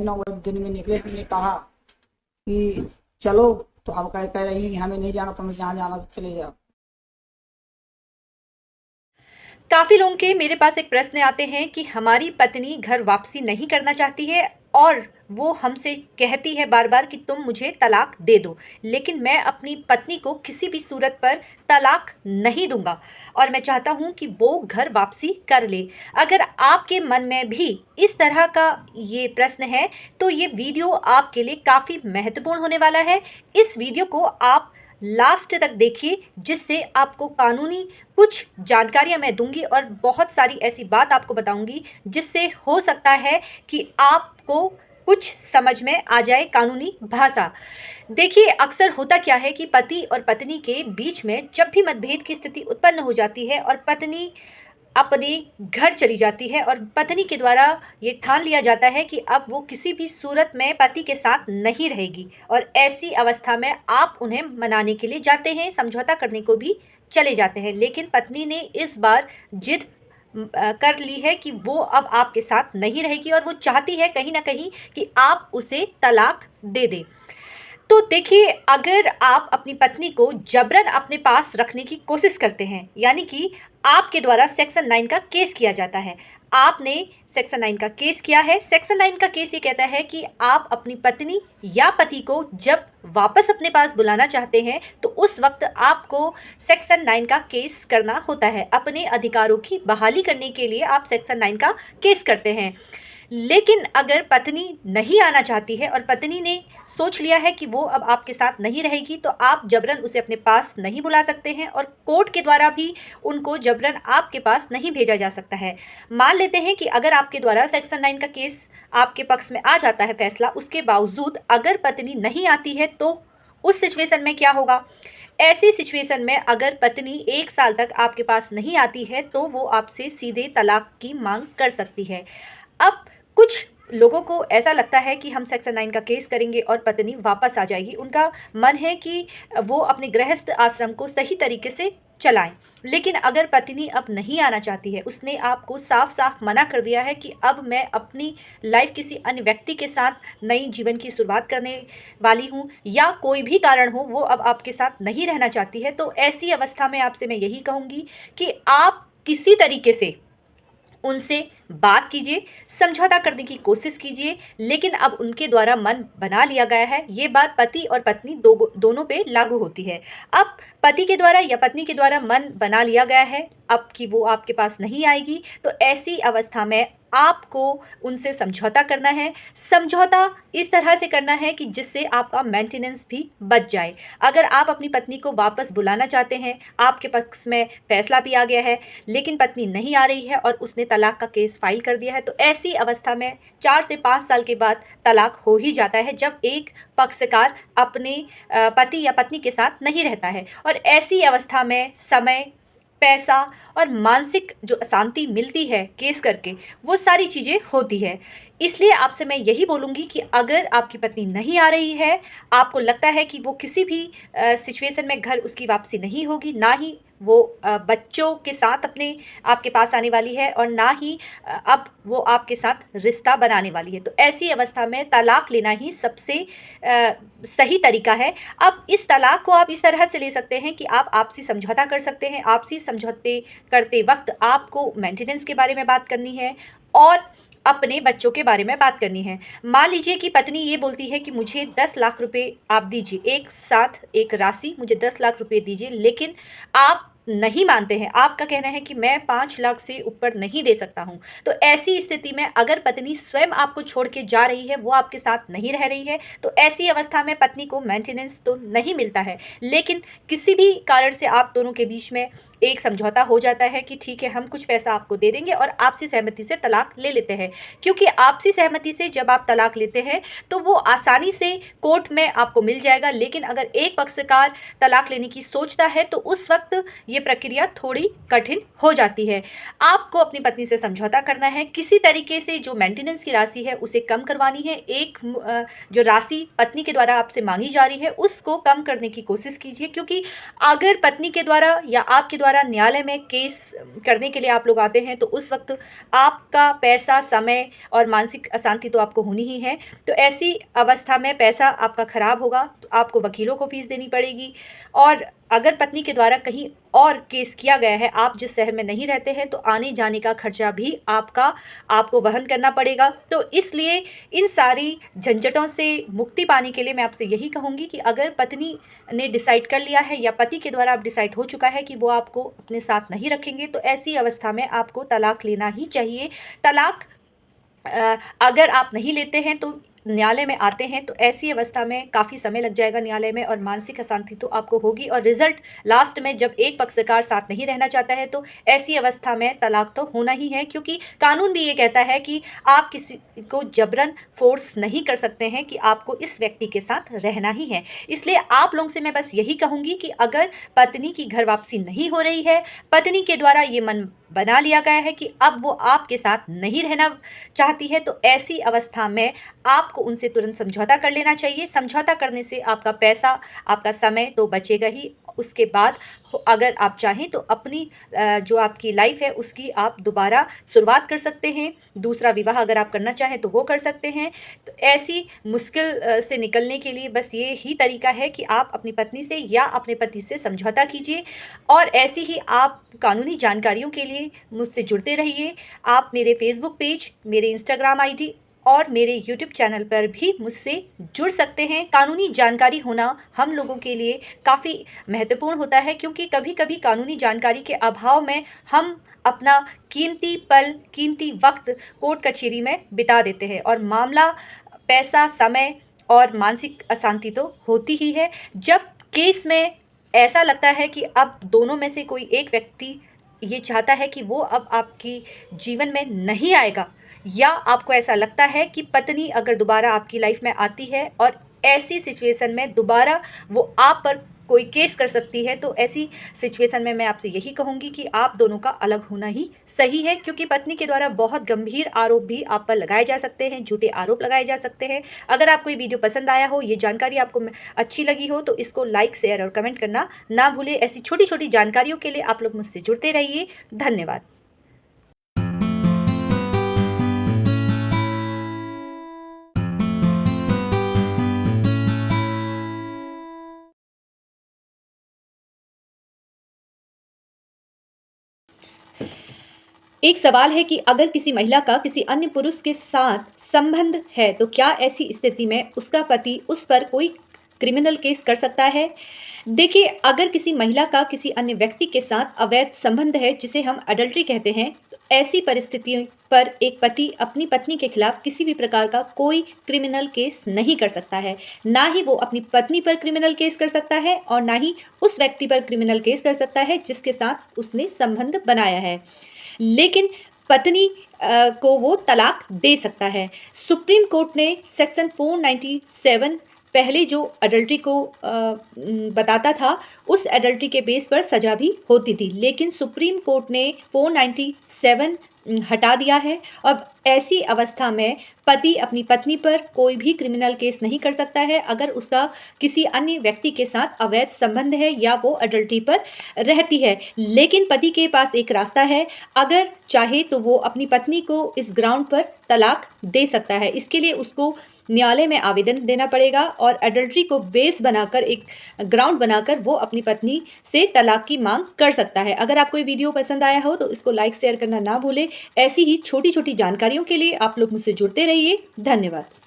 में 9 दिन में निकले, तुमने कहा कि चलो, तो अब कह रही हमें नहीं जाना, तुम्हें जहाँ जाना तो चले जाओ। काफ़ी लोगों के मेरे पास एक प्रश्न आते हैं कि हमारी पत्नी घर वापसी नहीं करना चाहती है और वो हमसे कहती है बार बार कि तुम मुझे तलाक दे दो, लेकिन मैं अपनी पत्नी को किसी भी सूरत पर तलाक नहीं दूंगा और मैं चाहता हूं कि वो घर वापसी कर ले। अगर आपके मन में भी इस तरह का ये प्रश्न है तो ये वीडियो आपके लिए काफ़ी महत्वपूर्ण होने वाला है। इस वीडियो को आप लास्ट तक देखिए, जिससे आपको कानूनी कुछ जानकारियां मैं दूंगी और बहुत सारी ऐसी बात आपको बताऊंगी जिससे हो सकता है कि आपको कुछ समझ में आ जाए कानूनी भाषा। देखिए, अक्सर होता क्या है कि पति और पत्नी के बीच में जब भी मतभेद की स्थिति उत्पन्न हो जाती है और पत्नी अपने घर चली जाती है और पत्नी के द्वारा ये ठान लिया जाता है कि अब वो किसी भी सूरत में पति के साथ नहीं रहेगी, और ऐसी अवस्था में आप उन्हें मनाने के लिए जाते हैं, समझौता करने को भी चले जाते हैं, लेकिन पत्नी ने इस बार जिद कर ली है कि वो अब आपके साथ नहीं रहेगी और वो चाहती है कहीं ना कहीं कि आप उसे तलाक दे दें। तो देखिए, अगर आप अपनी पत्नी को जबरन अपने पास रखने की कोशिश करते हैं, यानी कि आपके द्वारा सेक्शन 9 का केस किया जाता है, आपने सेक्शन 9 का केस किया है। सेक्शन 9 का केस ये कहता है कि आप अपनी पत्नी या पति को जब वापस अपने पास बुलाना चाहते हैं तो उस वक्त आपको सेक्शन 9 का केस करना होता है। अपने अधिकारों की बहाली करने के लिए आप सेक्शन 9 का केस करते हैं। लेकिन अगर पत्नी नहीं आना चाहती है और पत्नी ने सोच लिया है कि वो अब आपके साथ नहीं रहेगी, तो आप जबरन उसे अपने पास नहीं बुला सकते हैं और कोर्ट के द्वारा भी उनको जबरन आपके पास नहीं भेजा जा सकता है। मान लेते हैं कि अगर आपके द्वारा सेक्शन 9 का केस आपके पक्ष में आ जाता है फैसला, उसके बावजूद अगर पत्नी नहीं आती है तो उस सिचुएशन में क्या होगा? ऐसी सिचुएशन में अगर पत्नी 1 साल तक आपके पास नहीं आती है तो वो आपसे सीधे तलाक की मांग कर सकती है। अब कुछ लोगों को ऐसा लगता है कि हम सेक्शन 9 का केस करेंगे और पत्नी वापस आ जाएगी। उनका मन है कि वो अपने गृहस्थ आश्रम को सही तरीके से चलाएं। लेकिन अगर पत्नी अब नहीं आना चाहती है, उसने आपको साफ साफ मना कर दिया है कि अब मैं अपनी लाइफ किसी अन्य व्यक्ति के साथ नई जीवन की शुरुआत करने वाली हूँ, या कोई भी कारण हो वो अब आपके साथ नहीं रहना चाहती है, तो ऐसी अवस्था में आपसे मैं यही कहूँगी कि आप किसी तरीके से उनसे बात कीजिए, समझौता करने की कोशिश कीजिए। लेकिन अब उनके द्वारा मन बना लिया गया है, ये बात पति और पत्नी दोनों पे लागू होती है। अब पति के द्वारा या पत्नी के द्वारा मन बना लिया गया है अब कि वो आपके पास नहीं आएगी, तो ऐसी अवस्था में आपको उनसे समझौता करना है। समझौता इस तरह से करना है कि जिससे आपका मेंटेनेंस भी बच जाए। अगर आप अपनी पत्नी को वापस बुलाना चाहते हैं, आपके पक्ष में फैसला भी आ गया है, लेकिन पत्नी नहीं आ रही है और उसने तलाक का केस फाइल कर दिया है, तो ऐसी अवस्था में 4 से 5 साल के बाद तलाक हो ही जाता है, जब एक पक्षकार अपने पति या पत्नी के साथ नहीं रहता है। और ऐसी अवस्था में समय, पैसा और मानसिक जो अशांति मिलती है केस करके, वो सारी चीज़ें होती है। इसलिए आपसे मैं यही बोलूँगी कि अगर आपकी पत्नी नहीं आ रही है, आपको लगता है कि वो किसी भी सिचुएशन में घर उसकी वापसी नहीं होगी, ना ही वो बच्चों के साथ अपने आपके पास आने वाली है और ना ही अब वो आपके साथ रिश्ता बनाने वाली है, तो ऐसी अवस्था में तलाक लेना ही सबसे सही तरीका है। अब इस तलाक को आप इस तरह से ले सकते हैं कि आप आपसी समझौता कर सकते हैं। आपसी समझौते करते वक्त आपको मेंटेनेंस के बारे में बात करनी है और अपने बच्चों के बारे में बात करनी है। मान लीजिए कि पत्नी ये बोलती है कि मुझे 10 लाख रुपए आप दीजिए, एक साथ एक राशि मुझे 10 लाख रुपए दीजिए, लेकिन आप नहीं मानते हैं, आपका कहना है कि मैं 5 लाख से ऊपर नहीं दे सकता हूं। तो ऐसी स्थिति में अगर पत्नी स्वयं आपको छोड़ के जा रही है, वो आपके साथ नहीं रह रही है, तो ऐसी अवस्था में पत्नी को मेंटेनेंस तो नहीं मिलता है, लेकिन किसी भी कारण से आप दोनों के बीच में एक समझौता हो जाता है कि ठीक है, हम कुछ पैसा आपको दे देंगे और आपसी सहमति से तलाक ले लेते हैं। क्योंकि आपसी सहमति से जब आप तलाक लेते हैं तो वो आसानी से कोर्ट में आपको मिल जाएगा, लेकिन अगर एक पक्षकार तलाक लेने की सोचता है तो उस वक्त ये प्रक्रिया थोड़ी कठिन हो जाती है। आपको अपनी पत्नी से समझौता करना है, किसी तरीके से जो मेंटेनेंस की राशि है उसे कम करवानी है। जो राशि पत्नी के द्वारा आपसे मांगी जा रही है उसको कम करने की कोशिश कीजिए, क्योंकि अगर पत्नी के द्वारा या आपके द्वारा न्यायालय में केस करने के लिए आप लोग आते हैं तो उस वक्त आपका पैसा, समय और मानसिक अशांति तो आपको होनी ही है। तो ऐसी अवस्था में पैसा आपका खराब होगा, तो आपको वकीलों को फीस देनी पड़ेगी। और अगर पत्नी के द्वारा कहीं और केस किया गया है, आप जिस शहर में नहीं रहते हैं, तो आने जाने का खर्चा भी आपको वहन करना पड़ेगा। तो इसलिए इन सारी झंझटों से मुक्ति पाने के लिए मैं आपसे यही कहूँगी कि अगर पत्नी ने डिसाइड कर लिया है या पति के द्वारा अब डिसाइड हो चुका है कि वो आपको अपने साथ नहीं रखेंगे, तो ऐसी अवस्था में आपको तलाक लेना ही चाहिए। तलाक अगर आप नहीं लेते हैं तो न्यायालय में आते हैं, तो ऐसी अवस्था में काफ़ी समय लग जाएगा न्यायालय में और मानसिक अशांति तो आपको होगी। और रिजल्ट लास्ट में जब एक पक्षकार साथ नहीं रहना चाहता है तो ऐसी अवस्था में तलाक तो होना ही है, क्योंकि कानून भी ये कहता है कि आप किसी को जबरन फोर्स नहीं कर सकते हैं कि आपको इस व्यक्ति के साथ रहना ही है। इसलिए आप लोगों से मैं बस यही कहूँगी कि अगर पत्नी की घर वापसी नहीं हो रही है, पत्नी के द्वारा ये मन बना लिया गया है कि अब वो आपके साथ नहीं रहना चाहती है, तो ऐसी अवस्था में आपको उनसे तुरंत समझौता कर लेना चाहिए। समझौता करने से आपका पैसा, आपका समय तो बचेगा ही। उसके बाद अगर आप चाहें तो अपनी जो आपकी लाइफ है उसकी आप दोबारा शुरुआत कर सकते हैं। दूसरा विवाह अगर आप करना चाहें तो वो कर सकते हैं। तो ऐसी मुश्किल से निकलने के लिए बस ये ही तरीका है कि आप अपनी पत्नी से या अपने पति से समझौता कीजिए। और ऐसी ही आप कानूनी जानकारियों के लिए मुझसे जुड़ते रहिए। आप मेरे फेसबुक पेज, मेरे इंस्टाग्राम आईडी और मेरे यूट्यूब चैनल पर भी मुझसे जुड़ सकते हैं। कानूनी जानकारी होना हम लोगों के लिए काफ़ी महत्वपूर्ण होता है, क्योंकि कभी कभी कानूनी जानकारी के अभाव में हम अपना कीमती पल, कीमती वक्त कोर्ट कचहरी में बिता देते हैं और मामला, पैसा, समय और मानसिक अशांति तो होती ही है। जब केस में ऐसा लगता है कि अब दोनों में से कोई एक व्यक्ति ये चाहता है कि वो अब आपकी जीवन में नहीं आएगा, या आपको ऐसा लगता है कि पत्नी अगर दोबारा आपकी लाइफ में आती है और ऐसी सिचुएशन में दोबारा वो आप पर कोई केस कर सकती है, तो ऐसी सिचुएशन में मैं आपसे यही कहूँगी कि आप दोनों का अलग होना ही सही है, क्योंकि पत्नी के द्वारा बहुत गंभीर आरोप भी आप पर लगाए जा सकते हैं, झूठे आरोप लगाए जा सकते हैं। अगर आपको ये वीडियो पसंद आया हो, ये जानकारी आपको अच्छी लगी हो, तो इसको लाइक, शेयर और कमेंट करना ना भूलें। ऐसी छोटी छोटी जानकारियों के लिए आप लोग मुझसे जुड़ते रहिए। धन्यवाद। एक सवाल है कि अगर किसी महिला का किसी अन्य पुरुष के साथ संबंध है, तो क्या ऐसी स्थिति में उसका पति उस पर कोई क्रिमिनल केस कर सकता है? देखिए, अगर किसी महिला का किसी अन्य व्यक्ति के साथ अवैध संबंध है, जिसे हम अडल्ट्री कहते हैं, तो ऐसी परिस्थितियों पर एक पति अपनी पत्नी के खिलाफ किसी भी प्रकार का कोई क्रिमिनल केस नहीं कर सकता है। ना ही वो अपनी पत्नी पर क्रिमिनल केस कर सकता है और ना ही उस व्यक्ति पर क्रिमिनल केस कर सकता है जिसके साथ उसने संबंध बनाया है। लेकिन पत्नी को वो तलाक दे सकता है। सुप्रीम कोर्ट ने सेक्शन 497 पहले जो अडल्ट्री को बताता था, उस अडल्ट्री के बेस पर सज़ा भी होती थी, लेकिन सुप्रीम कोर्ट ने 497 हटा दिया है। अब ऐसी अवस्था में पति अपनी पत्नी पर कोई भी क्रिमिनल केस नहीं कर सकता है अगर उसका किसी अन्य व्यक्ति के साथ अवैध संबंध है या वो अडल्ट्री पर रहती है। लेकिन पति के पास एक रास्ता है, अगर चाहे तो वो अपनी पत्नी को इस ग्राउंड पर तलाक दे सकता है। इसके लिए उसको न्यायालय में आवेदन देना पड़ेगा और अडल्ट्री को बेस बनाकर, एक ग्राउंड बनाकर वो अपनी पत्नी से तलाक की मांग कर सकता है। अगर आपको ये वीडियो पसंद आया हो तो इसको लाइक, शेयर करना ना भूलें। ऐसी ही छोटी छोटी जानकारियों के लिए आप लोग मुझसे जुड़ते रहिए। धन्यवाद।